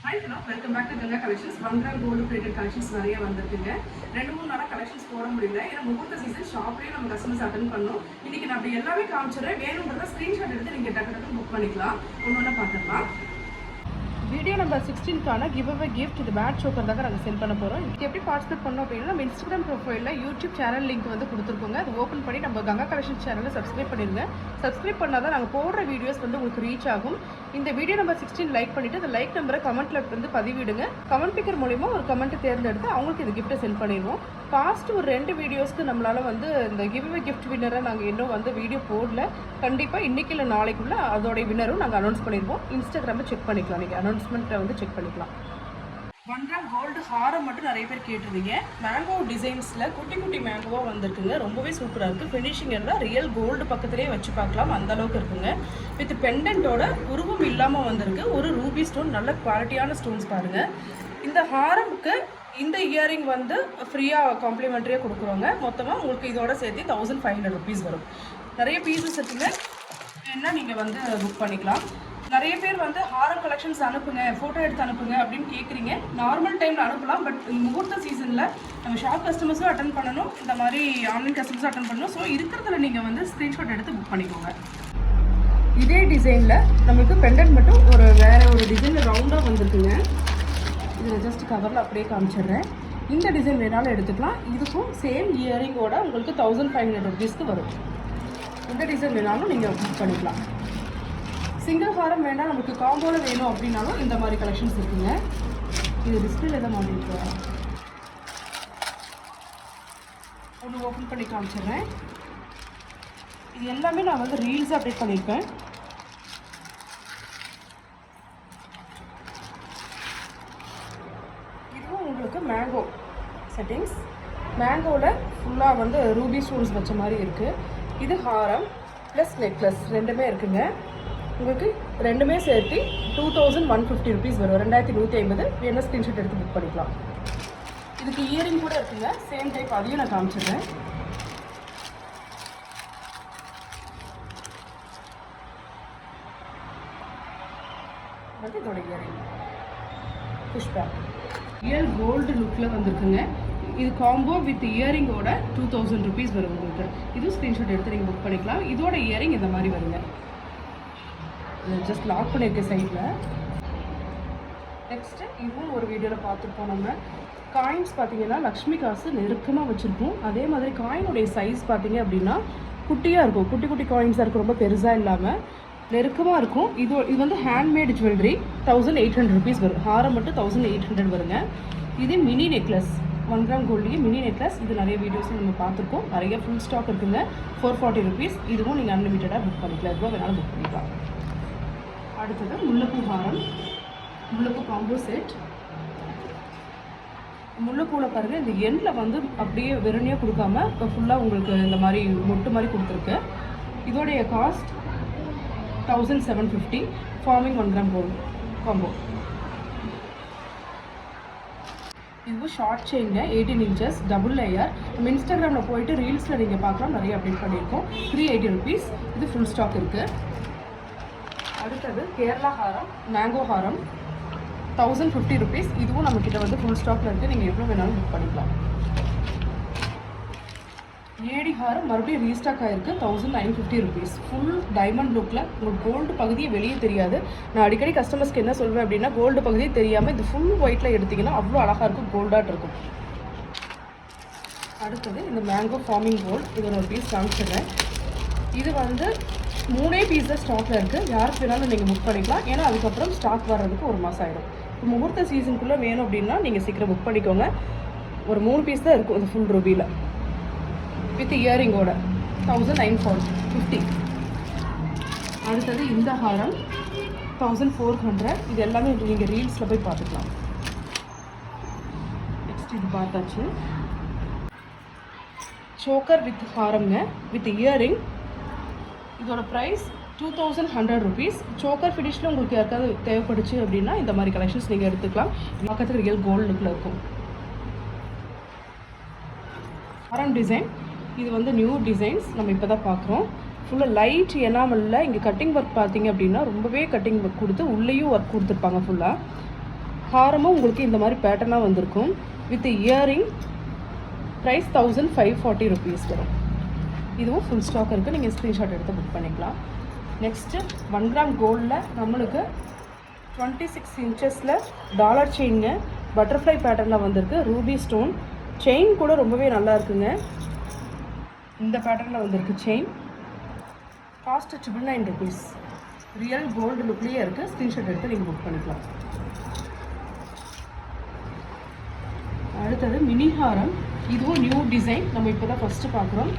Hi, hello. Welcome back to Ganga Collections. 1 gram gold plated collections நிறைய வந்திருக்குங்க. 2-3 நாளா collections போட முடியல. ஏன்னா முகூர்த்த சீசன் ஷாப்லயே நம்ம கஸ்டமர்ஸ் அட்டெண்ட் பண்ணோம். இன்னைக்கு நான் அப்படி எல்லாமே காமிச்சிடுறேன். வேணும்ன்றத ஸ்கிரீன்ஷாட் எடுத்து நீங்க டக்கு புக் பண்ணிக்கலாம். ஒன்னொன்னா பார்த்துக்கலாம். வீடியோ நம்பர் 16க்கான கிவ் அவே கிஃப்ட் இது பேட் சோக்கர் தான் நாங்கள் சென்ட் பண்ண போகிறோம். இதுக்கு எப்படி பார்ட்டிசிபேட் பண்ணோம் அப்படின்னா நம்ம இன்ஸ்டாகிராம் ப்ரொஃபைலில் யூடியூப் சேனல் லிங்க் வந்து கொடுத்துருக்கோங்க. அது ஓப்பன் பண்ணி நம்ம கங்கா கலெக்ஷன் சேனலில் சப்ஸ்கிரைப் பண்ணிடுங்க. சப்ஸ்கிரைப் பண்ணால் தான் நாங்கள் போடுற வீடியோஸ் வந்து உங்களுக்கு ரீச் ஆகும். இந்த வீடியோ நம்பர் 16 லைக் பண்ணிவிட்டு அந்த லைக் நம்பரை கமெண்ட்டில் வந்து பதிவிடுங்க. கமெண்ட் பிக்கர் மூலிமா ஒரு கமெண்ட்டை தேர்ந்தெடுத்து அவங்களுக்கு இந்த கிஃப்ட்டை சென்ட் பண்ணிடுவோம். பாஸ்ட் ஒரு 2 வீடியோஸ்க்கு நம்மளால் வந்து இந்த கிவ் அவே கிஃப்ட் வின்னரை நாங்கள் இன்னும் வந்து வீடியோ போடல. கண்டிப்பாக இன்றைக்கி இல்லை நாளைக்குள்ளே அதோடைய வின்னரும் நாங்கள் அனௌன்ஸ் பண்ணிடுவோம். இன்ஸ்டாகிராமில் செக் பண்ணிக்கலாம். நீங்கள் அனௌன்ஸ்மெண்ட்டை வந்து செக் பண்ணிக்கலாம். 1 கிராம் கோல்டு ஹாரம் மட்டும் நிறைய பேர் கேட்டிருந்தீங்க. மேங்கோ டிசைன்ஸில் குட்டி குட்டி மேங்கோவாக வந்திருக்குங்க. ரொம்பவே சூப்பராக இருக்குது. ஃபினிஷிங் எல்லாம் ரியல் கோல்டு பக்கத்துலேயே வச்சு பார்க்கலாம், அந்தளவுக்கு இருக்குங்க. வித் பெண்டன்ட்டோட உருவம் இல்லாமல் வந்திருக்கு. ஒரு ரூபி ஸ்டோன், நல்ல குவாலிட்டியான ஸ்டோன்ஸ் பாருங்கள். இந்த ஹாரமுக்கு இந்த இயரிங் வந்து ஃப்ரீயாக காம்ப்ளிமெண்ட்ரியாக கொடுக்குறோங்க. மொத்தமாக உங்களுக்கு இதோட சேர்த்து 1500 rupees வரும். நிறைய பீசஸ் இருக்குங்க, என்ன நீங்கள் வந்து புக் பண்ணிக்கலாம். நிறைய பேர் வந்து ஹாரம் கலெக்ஷன்ஸ் அனுப்புங்க, ஃபோட்டோ எடுத்து அனுப்புங்க அப்படின்னு கேட்குறீங்க. நார்மல் டைமில் அனுப்பலாம், பட் முகூர்த்த சீசனில் நம்ம ஷாப் கஸ்டமர்ஸும் அட்டன் பண்ணணும், இந்த மாதிரி ஆன்லைன் கஸ்டமர்ஸும் அட்டன் பண்ணணும். ஸோ இருக்கிறதுல நீங்கள் வந்து ஸ்க்ரீன்ஷாட் எடுத்து புக் பண்ணிக்கோங்க. இதே டிசைனில் நம்மளுக்கு பெண்டன்ட் மட்டும் வேறு ஒரு டிசைனில் ரவுண்டாக வந்திருக்குங்க. இதில் ஜஸ்ட் கவரில் அப்படியே காமிச்சிடுறேன். இந்த டிசைன் வேணாலும் எடுத்துக்கலாம். இதுக்கும் சேம் இயரிங்கோட உங்களுக்கு 1500 rupeesக்கு வரும். இந்த டிசைன் வேணாலும் நீங்கள் புக் பண்ணிக்கலாம். சிங்கிள் ஹாரம் வேண்டாம், நமக்கு காம்போவில் வேணும் அப்படின்னாலும் இந்த மாதிரி கலெக்ஷன்ஸ் இருக்குங்க. இது டிஸ்பிளேல தான் மாட்டிருக்கேன். ஒன்று ஓப்பன் பண்ணி காமிச்சிடுறேன். இது எல்லாமே நான் வந்து ரீல்ஸாக அப்டேட் பண்ணியிருப்பேன். இதுவும் உங்களுக்கு மேங்கோ செட்டிங்ஸ். மேங்கோவில் ஃபுல்லாக வந்து ரூபி ஸ்டோன்ஸ் வச்ச மாதிரி இருக்குது. இது ஹாரம் ப்ளஸ் நெக்லஸ் ரெண்டுமே இருக்குங்க. உங்களுக்கு ரெண்டுமே சேர்த்து 2150 rupees வரும். 2150. வேணா ஸ்க்ரீன்ஷாட் எடுத்து புக் பண்ணிக்கலாம். இதுக்கு இயரிங் கூட இருக்குங்க, சேம் டைப். அதையும் நான் காமிச்சிடுறேன். இதோட இயரிங் புஷ்பேக் ரியல் கோல்டு லுக்கில் வந்திருக்குங்க. இது காம்போ வித் இயரிங்கோட 2000 rupees வரும் உங்களுக்கு. இது ஸ்க்ரீன்ஷாட் எடுத்து நீங்கள் புக் பண்ணிக்கலாம். இதோட இயரிங் இந்த மாதிரி வருங்க. ஜஸ்ட் லாக் பண்ணியிருக்க சைடில். நெக்ஸ்ட்டு இதுவும் ஒரு வீடியோவில் பார்த்துருப்போம். நம்ம காயின்ஸ் பார்த்தீங்கன்னா லக்ஷ்மி காசு நெருக்கமாக வச்சுருப்போம். அதே மாதிரி காயினுடைய சைஸ் பார்த்தீங்க அப்படின்னா குட்டியாக இருக்கும். குட்டி குட்டி காயின்ஸாக இருக்கும், ரொம்ப பெருசாக இல்லாமல் நெருக்கமாக இருக்கும். இது வந்து ஹேண்ட்மேட் ஜுவல்லரி. 1800 rupees வரும். ஹாரம் மட்டும் 1800 வருங்க. இது mini necklace, 1 gram gold mini necklace. இது நிறைய வீடியோஸும் நம்ம பார்த்துருக்கோம். நிறைய ஃபுல் ஸ்டாக் இருக்குங்க. 440 rupees. இதுவும் நீங்கள் அன்லிமிட்டடாக புக் பண்ணிக்கலாம். எவ்வளோ வேணாலும் புக் பண்ணிக்கலாம். அடுத்தது முல்லைப்பூ ஹாரம், முல்லைப்பூ காம்போ செட். முல்லைப்பூவில் பாருங்கள், இந்த எண்டில் வந்து அப்படியே வெறுமையாக கொடுக்காம இப்போ ஃபுல்லாக உங்களுக்கு இந்த மாதிரி மொட்டு மாதிரி கொடுத்துருக்கு. இதோடைய cost 1750. Forming 1 gram gold combo. இது ஷார்ட் செயின்ங்க, 18 inches டபுள் லேயர். நம்ம இன்ஸ்டாகிராமில் போயிட்டு ரீல்ஸில் நீங்கள் பார்க்கலாம், நிறைய அப்டேட் பண்ணியிருக்கோம். 380 rupees. இது ஃபுல் ஸ்டாக் இருக்குது. அடுத்தது கேரளா ஹாரம், மேங்கோ ஹாரம், 1050 rupees. இதுவும் நம்மக்கிட்ட வந்து ஃபுல் ஸ்டாக்கில் இருக்குது. நீங்கள் எவ்வளோ வேணாலும் புக் பண்ணிக்கலாம். ஏடி ஹாரம் மறுபடியும் ரீஸ்டாக் ஆகிருக்கு. 1950 rupees. ஃபுல் டைமண்ட் லுக்கில். உங்களுக்கு கோல்டு பகுதியே வெளியே தெரியாது. நான் அடிக்கடி கஸ்டமர்ஸ்க்கு என்ன சொல்வேன் அப்படின்னா, கோல்டு பகுதியே தெரியாமல் இது ஃபுல் ஒயிட்டில் எடுத்திங்கன்னா அவ்வளோ அழகாக இருக்கும், கோல்டாக இருக்கும். அடுத்தது இந்த மேங்கோ ஃபார்மிங் கோல்டு. இதோட ஒரு பீஸ் காமிச்சிடுறேன். இது வந்து 3 பீஸஸ் ஸ்டாக்கில் இருக்குது. யாருக்கு வேணாலும் நீங்கள் புக் பண்ணிக்கலாம். ஏன்னா அதுக்கப்புறம் ஸ்டாக் வர்றதுக்கு 1 மாதம் ஆகிடும். இப்போ முகூர்த்த சீசனுக்குள்ளே வேணும் அப்படின்னா நீங்கள் சீக்கிரம் புக் பண்ணிக்கோங்க. ஒரு 3 பீஸ் தான் இருக்கும் இந்த ஃபுல் ரூபியில் வித் இயரிங்கோட. 1950. அடுத்தது இந்த ஹாரம் 1400. இது எல்லாமே நீங்கள் ரீல்ஸில் போய் பார்த்துக்கலாம். நெக்ஸ்ட் இது பார்த்தாச்சு. சோக்கர் வித் ஹாரம்ங்க, வித் இயரிங். இதோட ப்ரைஸ் 2100 rupees. சோக்கர் ஃபினிஷில் உங்களுக்கு யாருக்காவது தேவைப்படுச்சு அப்படின்னா இந்த மாதிரி கலெக்ஷன்ஸ் நீங்கள் எடுத்துக்கலாம். பக்கத்துக்கு ரியல் கோல்டு லுக்கில் இருக்கும். ஹாரம் டிசைன். இது வந்து நியூ டிசைன்ஸ் நம்ம இப்போ தான் பார்க்குறோம். ஃபுல்லாக லைட் எனாமலில் இங்கே கட்டிங் ஒர்க் பார்த்தீங்க அப்படின்னா ரொம்பவே கட்டிங் ஒர்க் கொடுத்து உள்ளேயும் ஒர்க் கொடுத்துருப்பாங்க ஃபுல்லாக. ஹாரமும் உங்களுக்கு இந்த மாதிரி பேட்டர்னாக வந்திருக்கும். வித் இயரிங் ப்ரைஸ் 1540 rupees வரும். இதுவும் ஃபுல் ஸ்டாக் இருக்குது, நீங்கள் ஸ்க்ரீன்ஷாட் எடுத்து புக் பண்ணிக்கலாம். நெக்ஸ்ட்டு 1 கிராம் கோல்டில் நம்மளுக்கு 26 inches டாலர் செயினுங்க, பட்டர்ஃப்ளை பேட்டர்னில் வந்திருக்கு. ரூபி ஸ்டோன் செயின் கூட ரொம்பவே நல்லா இருக்குங்க. இந்த பேட்டர்னில் வந்திருக்கு chain. Cost 999 rupees. Real gold லுக்லேயே இருக்குது. ஸ்க்ரீன்ஷாட் எடுத்து நீங்கள் புக் பண்ணிக்கலாம். அடுத்தது மினி ஹாரம். இதுவும் நியூ டிசைன், நம்ம இப்போ தான் ஃபஸ்ட்டு பார்க்குறோம்.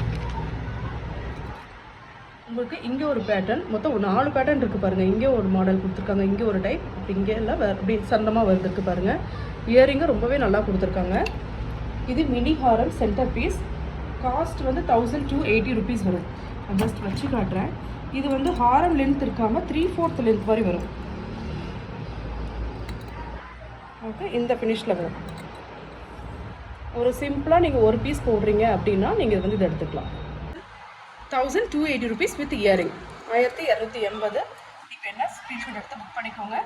உங்களுக்கு இங்கே ஒரு பேட்டர்ன், மொத்தம் 4 பேட்டர்ன் இருக்குது பாருங்கள். இங்கே ஒரு மாடல் கொடுத்துருக்காங்க, இங்கே ஒரு டைப், அப்படி இங்கே எல்லாம் அப்படி சந்தமாக வந்துருக்கு பாருங்கள். இயரிங்கும் ரொம்பவே நல்லா கொடுத்துருக்காங்க. இது மினி ஹாரம் சென்டர் பீஸ். காஸ்ட் வந்து 1280 rupees வரும். நான் ஜஸ்ட் வச்சு காட்டுறேன். இது வந்து ஹாரம் லென்த் இருக்காமல் 3/4 லென்த் மாதிரி வரும். ஓகே, இந்த ஃபினிஷில் வரும். ஒரு சிம்பிளாக நீங்கள் ஒரு பீஸ் போடுறீங்க அப்படின்னா நீங்கள் வந்து இதை எடுத்துக்கலாம். 1280 rupees வித் இயரிங் 1280. இப்போ என்ன ஸ்க்ரீன்ஷாட் எடுத்து புக் பண்ணிக்கோங்க.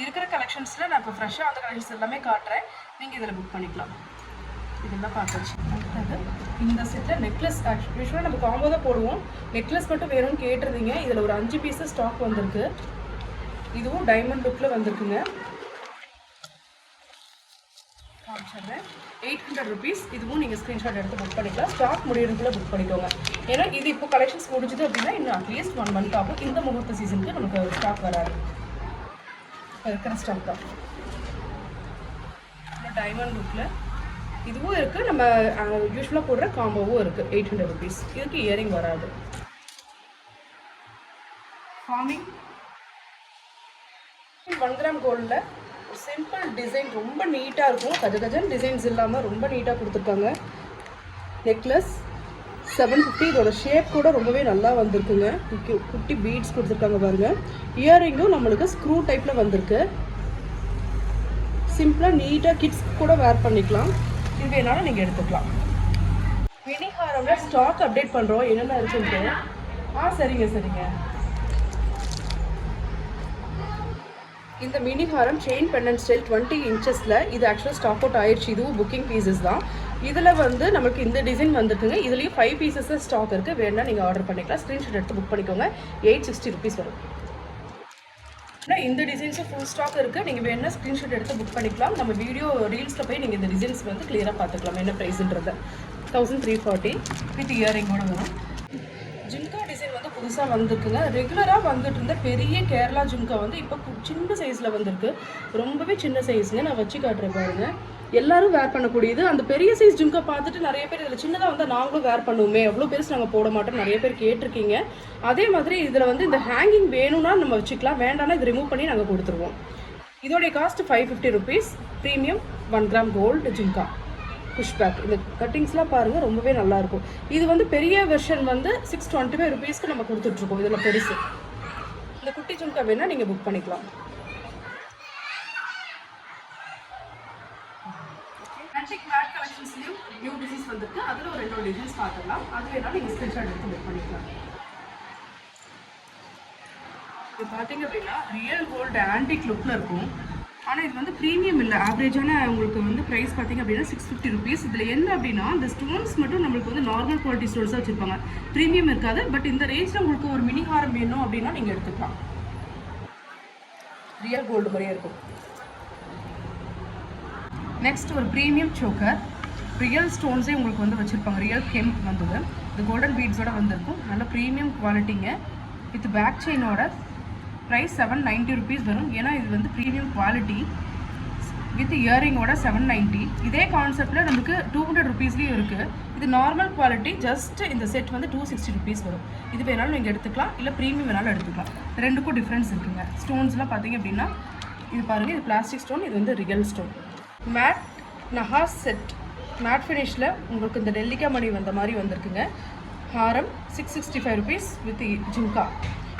இருக்கிற கலெக்ஷன்ஸில் நான் இப்போ ஃப்ரெஷ்ஷாக அந்த கலெக்ஷன்ஸ் எல்லாமே காட்டுறேன், நீங்கள் இதில் புக் பண்ணிக்கலாம். இதெல்லாம் பார்த்தாச்சு. அடுத்தது இந்த செட்டில் நெக்லஸ். யூஸ்வலாக நம்ம காம்போ தான் போடுவோம். நெக்லஸ் மட்டும் வேணும்னு கேட்டிருந்தீங்க. இதில் ஒரு 5 பீஸஸ் ஸ்டாக் வந்திருக்கு. இதுவும் டைமண்ட் லுக்கில் வந்திருக்குங்க. காமிச்சிடுறேன். 800 rupees. இதுவும் நீங்கள் ஸ்க்ரீன்ஷாட் எடுத்து புக் பண்ணிக்கலாம். ஸ்டாக் முடியறதுக்குள்ளே புக் பண்ணிக்கோங்க. ஏன்னா இது இப்போ கலெக்ஷன்ஸ் முடிஞ்சுது அப்படின்னா இன்னும் அட்லீஸ்ட் 1 month ஆகும். இந்த முகூர்த்த சீசனுக்கு நமக்கு ஸ்டாக் வராது. இருக்கிற ஸ்டாக் தான். டைமண்ட் லுக்கில் இதுவும் இருக்குது. நம்ம யூஸ்வலாக போடுற காம்போவும் இருக்குது. 800 rupees. இதுக்கு இயரிங் வராது. ஃபார்மிங் 1 கிராம் கோல்டில் சிம்பிள் டிசைன் ரொம்ப நீட்டாக இருக்கும். கஜகஜன் டிசைன்ஸ் இல்லாமல் ரொம்ப நீட்டாக கொடுத்துருக்காங்க. நெக்லஸ் 750. இதோட ஷேப் கூட ரொம்பவே நல்லா வந்திருக்குங்க. குட்டி பீட்ஸ் கொடுத்துருக்காங்க பாருங்கள். இயரிங்கும் நம்மளுக்கு ஸ்க்ரூ டைப்பில் வந்திருக்கு. சிம்பிளாக நீட்டாக கிட்ஸ் கூட வேர் பண்ணிக்கலாம். இது வேணாலும் நீங்கள் எடுத்துக்கலாம். மினி ஹாரமில் ஸ்டாக் அப்டேட் பண்ணுறோம், என்னென்ன இருக்குன்ட்டு. சரிங்க சரிங்க. இந்த மினி ஹாரம் செயின் பெண்டன்ட் ஸ்டைல் 20 inches. இது ஆக்சுவலாக ஸ்டாக் அவுட் ஆயிடுச்சு. இதுவும் புக்கிங் பீசஸ் தான். இதில் வந்து நமக்கு இந்த டிசைன் வந்துருக்குங்க. இதுலேயும் 5 pieces ஸ்டாக் இருக்குது. வேணால் நீங்கள் ஆர்டர் பண்ணிக்கலாம். ஸ்க்ரீன்ஷாட் எடுத்து புக் பண்ணிக்கோங்க. 860 rupees வரும். இந்த டிசைன்ஸும் ஃபுல் ஸ்டாக் இருக்குது. நீங்கள் வேணால் ஸ்க்ரீன்ஷாட் எடுத்து புக் பண்ணிக்கலாம். நம்ம வீடியோ ரீல்ஸில் போய் நீங்கள் இந்த டிசைன்ஸ் வந்து கிளியராக பார்த்துக்கலாம் என்ன ப்ரைஸுன்றதை. 1340 வித் இயரிங்கோட வரும். ஜும்கா டிசைன் வந்து புதுசாக வந்துருக்குங்க. ரெகுலராக வந்துட்டு இருந்த பெரிய கேரளா ஜும்கா வந்து இப்போ சின்ன சைஸில் வந்திருக்கு. ரொம்பவே சின்ன சைஸுங்க. நான் வச்சு காட்டுறேன் பாருங்கள். எல்லாரும் வேர் பண்ணக்கூடியது. அந்த பெரிய சைஸ் ஜும்கா பார்த்துட்டு நிறைய பேர் இதில் சின்னதாக வந்து நாங்களும் வேர் பண்ணுவோமே, எவ்வளோ பேர் நாங்கள் போட மாட்டோம் நிறைய பேர் கேட்டிருக்கீங்க. அதே மாதிரி இதில் வந்து இந்த ஹேங்கிங் வேணும்னா நம்ம வச்சுக்கலாம், வேண்டாம்னா இது ரிமூவ் பண்ணி நாங்கள் கொடுத்துருவோம். இதோடைய cost 550 rupees. Premium 1 gram gold jhumka pushback. இந்த கட்டிங்ஸ்லாம் பாருங்கள் ரொம்பவே நல்லாயிருக்கும். இது வந்து பெரிய வெர்ஷன் வந்து 625 rupeesக்கு நம்ம கொடுத்துட்ருக்கோம். இதில் பெருசு. இந்த குட்டி ஜும்கா வேணால் நீங்கள் புக் பண்ணிக்கலாம். ஆன்டிக் மேட் கலெக்ஷன்ஸ்லையும் நியூ டிசைன்ஸ் வந்துருக்கு. அதில் ஒரு 2 டிசைன்ஸ் பார்த்துக்கலாம். அது வேணாலும் நீங்கள் ஸ்க்ரீன்ஷாட் எடுத்து புக் பண்ணிக்கலாம். இது பார்த்தீங்க அப்படின்னா ரியல் கோல்டு ஆன்டிக் லுக்கில் இருக்கும். ஆனால் இது வந்து ப்ரீமியம் இல்லை, ஆவரேஜான உங்களுக்கு வந்து ப்ரைஸ் பார்த்தீங்க அப்படின்னா 650 rupees. இதில் என்ன அப்படின்னா இந்த ஸ்டோன்ஸ் மட்டும் நம்மளுக்கு வந்து நார்மல் குவாலிட்டி ஸ்டோன்ஸாக வச்சுருப்பாங்க, ப்ரீமியம் இருக்காது. பட் இந்த ரேஞ்சில் உங்களுக்கு ஒரு மினி ஹாரம் வேணும் அப்படின்னா நீங்கள் எடுத்துக்கலாம். ரியல் கோல்டு மாதிரியே இருக்கும். நெக்ஸ்ட் ஒரு ப்ரீமியம் சோக்கர். ரியல் ஸ்டோன்ஸே உங்களுக்கு வந்து வச்சுருப்பாங்க. ரியல் கெம்ப் வந்தது. இந்த கோல்டன் பீட்ஸோட வந்திருக்கும். நல்ல ப்ரீமியம் குவாலிட்டிங்க. வித் பேக் செயினோட ப்ரைஸ் 790 rupees வரும். ஏன்னா இது வந்து ப்ரீமியம் குவாலிட்டி. வித் இயரிங்கோட 790. இதே கான்செப்டில் நமக்கு 200 rupeesலேயும் இருக்குது. இது நார்மல் குவாலிட்டி. ஜஸ்ட் இந்த செட் வந்து 260 rupees வரும். இது வேணாலும் நீங்கள் எடுத்துக்கலாம், இல்லை ப்ரீமியம் வேணாலும் எடுத்துக்கலாம். ரெண்டுக்கும் டிஃப்ரென்ஸ் இருக்குங்க. ஸ்டோன்ஸ்லாம் பார்த்தீங்க அப்படின்னா இது பாருங்கள், இது பிளாஸ்டிக் ஸ்டோன், இது வந்து real stone. Mat Nahas set mat ஃபினிஷில் உங்களுக்கு இந்த நெல்லிக்காய் மணி வந்த மாதிரி வந்திருக்குங்க. ஹாரம் 665 rupees வித் ஜும்கா.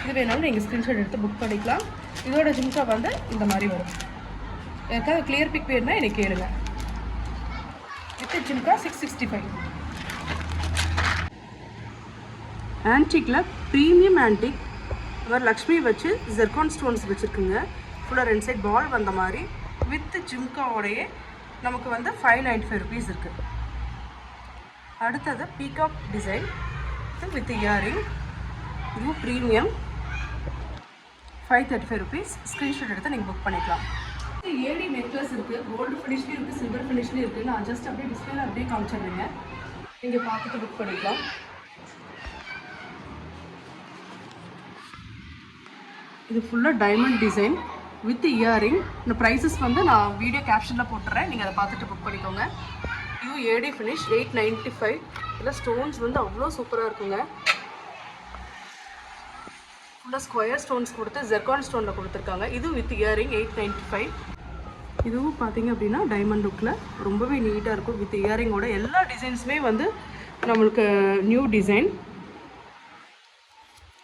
இது வேணாலும் நீங்கள் ஸ்க்ரீன்ஷாட் எடுத்து புக் பண்ணிக்கலாம். இதோட ஜும்கா வந்து இந்த மாதிரி வரும். எனக்காக கிளியர் பிக் வேணுன்னா எனக்கு கேளுங்க. வித் ஜும்கா 665. ஆன்டிக்கில் ப்ரீமியம் ஆன்டிக். அவர் லக்ஷ்மி வச்சு ஜெர்கான் ஸ்டோன்ஸ் வச்சுருக்குங்க. ஃபுல்லாக 2 சைட் பால் வந்த மாதிரி வித் ஜிம்காவோடையே நமக்கு வந்து 595 ருபீஸ் இருக்குது. அடுத்தது பீகாக் டிசைன் வித் இயரிங், இதுவும் ப்ரீமியம், 535 ருபீஸ். ஸ்க்ரீன்ஷாட் எடுத்து நீங்கள் புக் பண்ணிக்கலாம். ஏடி நெக்லஸ் இருக்குது, கோல்டு ஃபினிஷ்லேயும் இருக்குது, சில்வர் ஃபினிஷ்லேயும் இருக்குது. நான் ஜஸ்ட் அப்படியே டிஸ்பிளேல அப்படியே காமிச்சிடுறேங்க, நீங்கள் பார்த்துட்டு புக் பண்ணிக்கலாம். இது ஃபுல்லாக டைமண்ட் டிசைன் வித் இயரிங். இந்த ப்ரைஸஸ் வந்து நான் வீடியோ கேப்ஷனில் போட்டுறேன், நீங்கள் அதை பார்த்துட்டு புக் பண்ணிக்கோங்க. இதுவும் ஏடி ஃபினிஷ் 895. இதில் ஸ்டோன்ஸ் வந்து அவ்வளோ சூப்பராக இருக்குங்க. ஃபுல்லாக ஸ்கொயர் ஸ்டோன்ஸ் கொடுத்து ஜெர்கான் ஸ்டோனில் கொடுத்துருக்காங்க. இது வித் இயரிங் 895. இதுவும் பார்த்தீங்க அப்படின்னா டைமண்ட் லுக்கில் ரொம்பவே நீட்டாக இருக்கும். வித் இயரிங்கோட எல்லா டிசைன்ஸுமே வந்து நம்மளுக்கு நியூ டிசைன்.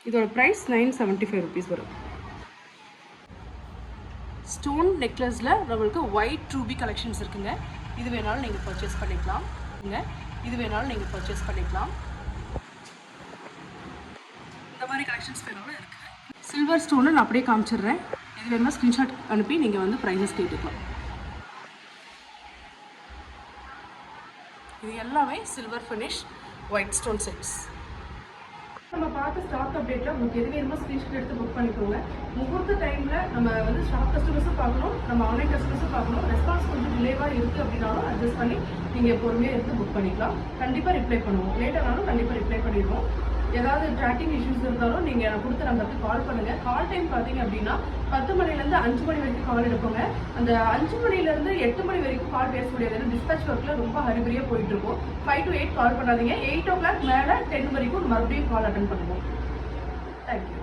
இதோட ப்ரைஸ் 975 ருபீஸ் வரும். ஸ்டோன் நெக்லஸில் நம்மளுக்கு ஒயிட் ரூபி கலெக்ஷன்ஸ் இருக்குங்க. இது வேணாலும் நீங்கள் பர்ச்சேஸ் பண்ணிக்கலாம். இது வேணாலும் நீங்கள் பர்ச்சேஸ் பண்ணிக்கலாம். இந்த மாதிரி கலெக்ஷன்ஸ் வேணாலும் இருக்குது. சில்வர் ஸ்டோனை நான் அப்படியே காமிச்சிடுறேன். இது வேணுமா ஸ்க்ரீன்ஷாட் அனுப்பி நீங்கள் வந்து ப்ரைஸஸ் கேட்டுக்கலாம். இது எல்லாமே silver finish white stone sets. நம்ம பார்த்த ஸ்டாக் அப்டேட்டில் உங்களுக்கு எது வேணுமோ ஸ்க்ரீன்ஷாட் எடுத்து புக் பண்ணிக்கோங்க. முகூர்த்த டைமில் நம்ம வந்து ஸ்டாக் கஸ்டமர்ஸும் பார்க்கணும், நம்ம ஆன்லைன் கஸ்டமர்ஸும் பார்க்கணும். ரெஸ்பான்ஸ் கொஞ்சம் டிலேவாக இருக்குது அப்படின்னாலும் அட்ஜஸ்ட் பண்ணி நீங்கள் பொறுமையாக எடுத்து புக் பண்ணிக்கலாம். கண்டிப்பாக ரிப்ளை பண்ணுவோம். லேட்டானாலும் கண்டிப்பாக ரிப்ளை பண்ணிடுவோம். ஏதாவது ட்ராக்கிங் இஷ்யூஸ் இருந்தாலும் நீங்கள் கொடுத்த நம்பருக்கு கால் பண்ணுங்கள். கால் டைம் பார்த்தீங்க அப்படின்னா 10 மணிலேருந்து 5 மணி வரைக்கும் கால் எடுப்போங்க. அந்த 5 மணிலேருந்து 8 மணி வரைக்கும் கால் பேச முடியாது. ஏன்னா டிஸ்பேச் ஒர்க்கில் ரொம்ப ஹரிபரியாக போயிட்டுருக்கோம். 5 to 8 கால் பண்ணாதீங்க. 8 o'clock மேலே 10 வரைக்கும் மறுபடியும் கால் அட்டன் பண்ணுவோம். தேங்க்யூ.